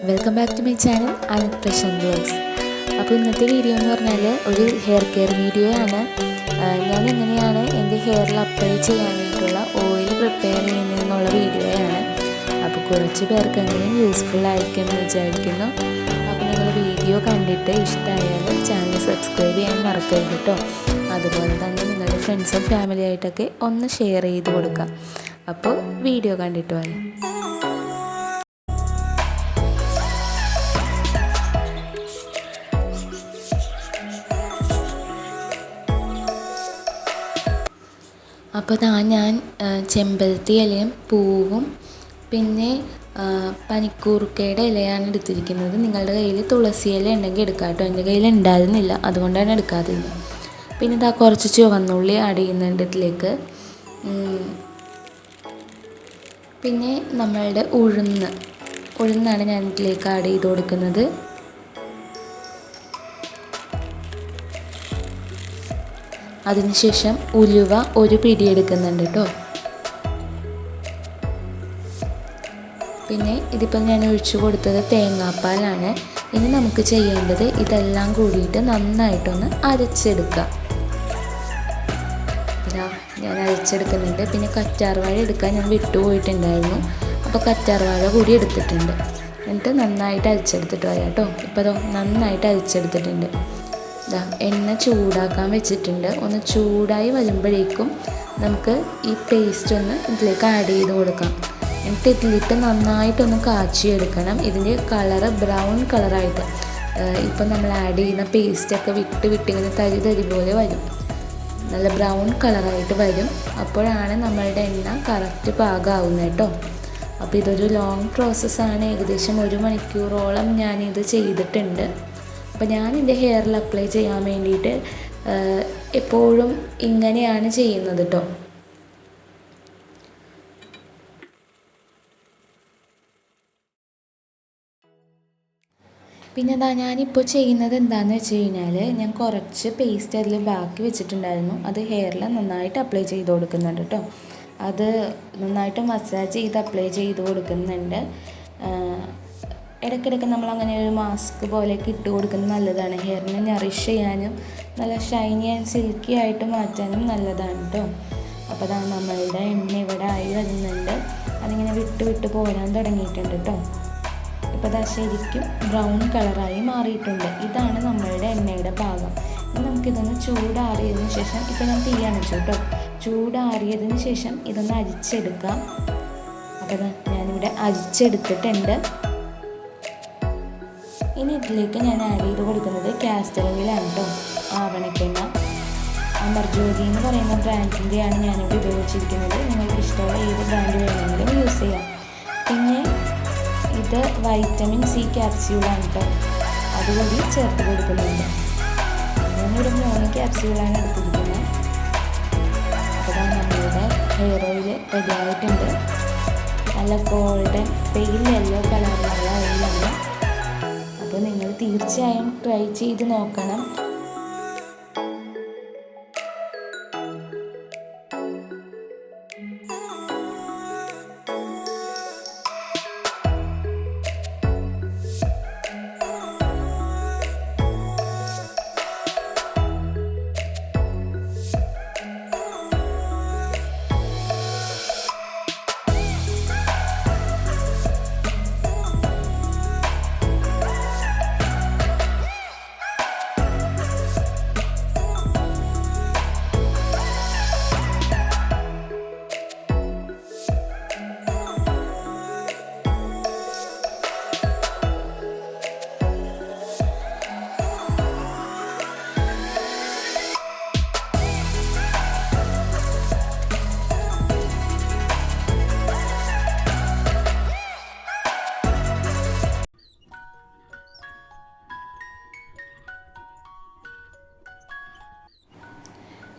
Welcome back to my channel അനത് Prashanth vlogs. അപ്പോൾ ഇന്നത്തെ വീഡിയോ എന്ന് പറഞ്ഞാൽ ഒരു ഹെയർ കെയർ വീഡിയോ ആണ്. ഞാൻ എങ്ങനെയാണ് എൻ്റെ ഹെയറിൽ അപ്ലൈ ചെയ്യാനായിട്ടുള്ള ഓയിൽ പ്രിപ്പയർ ചെയ്യുന്നതെന്നുള്ള വീഡിയോയാണ്. അപ്പോൾ കുറച്ച് പേർക്കെങ്കിലും യൂസ്ഫുൾ ആയിരിക്കുമെന്ന് വിചാരിക്കുന്നു. അപ്പോൾ നിങ്ങൾ വീഡിയോ കണ്ടിട്ട് ഇഷ്ടമായാലും ചാനൽ സബ്സ്ക്രൈബ് ചെയ്യാൻ മറക്കരുത് കേട്ടോ. അതുപോലെ തന്നെ നിങ്ങളുടെ ഫ്രണ്ട്സും ഫാമിലിയായിട്ടൊക്കെ ഒന്ന് ഷെയർ ചെയ്ത് കൊടുക്കാം. അപ്പോൾ വീഡിയോ കണ്ടിട്ട് വരാം. അപ്പോൾ ഞാൻ ചെമ്പരത്തി ഇലയും പൂവും പിന്നെ പനിക്കൂർക്കയുടെ ഇലയാണ് എടുത്തിരിക്കുന്നത്. നിങ്ങളുടെ കയ്യിൽ തുളസി ഇല ഉണ്ടെങ്കിൽ എടുക്കാം കേട്ടോ. എൻ്റെ കയ്യിൽ ഉണ്ടായിരുന്നില്ല, അതുകൊണ്ടാണ് എടുക്കാതിരുന്നത്. പിന്നെ ഇതാ കുറച്ച് ചുവന്നുള്ളി ആഡ് ചെയ്യുന്നുണ്ട് ഇതിലേക്ക്. പിന്നെ നമ്മളുടെ ഉഴുന്നാണ് ഞാൻ ഇതിലേക്ക് ആഡ് ചെയ്ത് കൊടുക്കുന്നത്. അതിനുശേഷം ഉലുവ ഒരു പിടി എടുക്കുന്നുണ്ട് കേട്ടോ. പിന്നെ ഇതിപ്പോൾ ഞാൻ ഒഴിച്ചു കൊടുത്തത് തേങ്ങാപ്പാലാണ്. ഇനി നമുക്ക് ചെയ്യേണ്ടത് ഇതെല്ലാം കൂടിയിട്ട് നന്നായിട്ടൊന്ന് അരച്ചെടുക്കുക. ഞാൻ അരച്ചെടുക്കുന്നുണ്ട്. പിന്നെ കറ്റാർവാഴ എടുക്കാൻ ഞാൻ വിട്ടുപോയിട്ടുണ്ടായിരുന്നു. അപ്പോൾ കറ്റാർവാഴ കൂടി എടുത്തിട്ടുണ്ട്. എന്നിട്ട് നന്നായിട്ട് അരച്ചെടുത്തിട്ട് വരാം കേട്ടോ. ഇപ്പോൾ നന്നായിട്ട് അരച്ചെടുത്തിട്ടുണ്ട്. എണ്ണ ചൂടാക്കാൻ വെച്ചിട്ടുണ്ട്. ഒന്ന് ചൂടായി വരുമ്പോഴേക്കും നമുക്ക് ഈ പേസ്റ്റ് ഒന്ന് ഇതിലേക്ക് ആഡ് ചെയ്ത് കൊടുക്കാം. എന്നിട്ട് ഇതിലിട്ട് നന്നായിട്ടൊന്ന് കാച്ചിയെടുക്കണം. ഇതിൻ്റെ കളറ് ബ്രൗൺ കളറായിട്ട് ഇപ്പം നമ്മൾ ആഡ് ചെയ്യുന്ന പേസ്റ്റൊക്കെ വിട്ടിങ്ങനെ തരി പോലെ വരും. നല്ല ബ്രൗൺ കളറായിട്ട് വരും. അപ്പോഴാണ് നമ്മളുടെ എണ്ണ കറക്റ്റ് പാകമാവുന്നത് കേട്ടോ. അപ്പോൾ ഇതൊരു ലോങ് പ്രോസസ്സാണ്. ഏകദേശം 1 മണിക്കൂറോളം ഞാനിത് ചെയ്തിട്ടുണ്ട്. അപ്പോൾ ഞാൻ എൻ്റെ ഹെയറിൽ അപ്ലൈ ചെയ്യാൻ വേണ്ടിയിട്ട് എപ്പോഴും ഇങ്ങനെയാണ് ചെയ്യുന്നത് കേട്ടോ. പിന്നെ ഞാനിപ്പോൾ ചെയ്യുന്നത് എന്താണെന്ന് വെച്ച് കഴിഞ്ഞാൽ ഞാൻ കുറച്ച് പേസ്റ്റ് അതിൽ ബാക്കി വെച്ചിട്ടുണ്ടായിരുന്നു. അത് ഹെയറിൽ നന്നായിട്ട് അപ്ലൈ ചെയ്ത് കൊടുക്കുന്നുണ്ട് കേട്ടോ. അത് നന്നായിട്ട് മസാജ് ചെയ്ത് അപ്ലൈ ചെയ്ത് കൊടുക്കുന്നുണ്ട്. ഇടയ്ക്കിടയ്ക്ക് നമ്മൾ അങ്ങനെ ഒരു മാസ്ക് പോലെയൊക്കെ ഇട്ട് കൊടുക്കുന്നത് നല്ലതാണ്. ഹെയറിനെ നറിഷ് ചെയ്യാനും നല്ല ഷൈനി ആൻഡ് സിൽക്കി ആയിട്ട് മാറ്റാനും നല്ലതാണ് കേട്ടോ. അപ്പോൾ നമ്മളുടെ എണ്ണ ഇവിടെ ആയി വരുന്നുണ്ട്. അതിങ്ങനെ വിട്ട് പോരാൻ തുടങ്ങിയിട്ടുണ്ട് കേട്ടോ. ഇപ്പോൾ ശരിക്കും ബ്രൗൺ കളറായി മാറിയിട്ടുണ്ട്. ഇതാണ് നമ്മളുടെ എണ്ണയുടെ ഭാഗം. ഇനി നമുക്കിതൊന്ന് ചൂടാറിയതിന് ശേഷം ഇപ്പോൾ ഞാൻ തീ അണച്ചു കേട്ടോ. ചൂടാറിയതിന് ശേഷം ഇതൊന്ന് അരിച്ചെടുക്കാം. അപ്പോൾ ഞാനിവിടെ അരിച്ചെടുത്തിട്ടുണ്ട്. ഇനി ഇതിലേക്ക് ഞാൻ ആഡ് ചെയ്ത് കൊടുക്കുന്നത് കാസ്റ്റർ ഓയിലാണ് കേട്ടോ. ആവണക്കെണ്ണ അമർജ്യോതി എന്ന് പറയുന്ന ബ്രാൻഡിൻ്റെയാണ് ഞാനിവിടെ ഉപയോഗിച്ചിരിക്കുന്നത്. നിങ്ങൾക്ക് ഇഷ്ടമുള്ള ഏത് ബ്രാൻഡ് വേണമെങ്കിലും യൂസ് ചെയ്യാം. പിന്നെ ഇത് വൈറ്റമിൻ സി ക്യാപ്സ്യൂളാണ് കേട്ടോ. അതുകൂടി ചേർത്ത് കൊടുക്കുന്നുണ്ട്. ഞാനൊരു 3 ക്യാപ്സ്യൂളാണ് എടുത്തിരിക്കുന്നത്. അപ്പോൾ നമ്മളുടെ ഹെയർ ഓയിൽ റെഡി ആയിട്ടുണ്ട്. നല്ല ഗോൾഡൻ പെയിൽ യെല്ലോ കളറിലുള്ള ഓയിലാണ്. അപ്പോൾ നിങ്ങൾ തീർച്ചയായും ട്രൈ ചെയ്ത് നോക്കണം.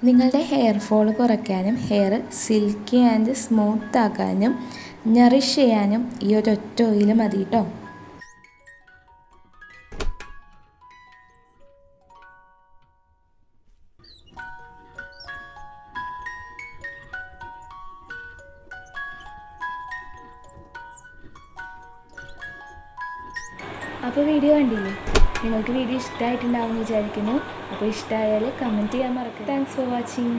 നിങ്ങളുടെ ഹെയർ ഫോൾ കുറയ്ക്കാനും ഹെയർ സിൽക്കി ആൻഡ് സ്മൂത്ത് ആക്കാനും നറിഷ് ചെയ്യാനും ഈ ഒരൊറ്റ ഓയിൽ മതി കേട്ടോ. അപ്പോൾ വീഡിയോ കണ്ടില്ലേ? നിങ്ങൾക്ക് വീഡിയോ ഇഷ്ടമായിട്ടുണ്ടാവുമെന്ന് വിചാരിക്കുന്നു. അപ്പോൾ ഇഷ്ടമായാൽ കമൻറ്റ് ചെയ്യാൻ മറക്കരുത്. Thanks for watching.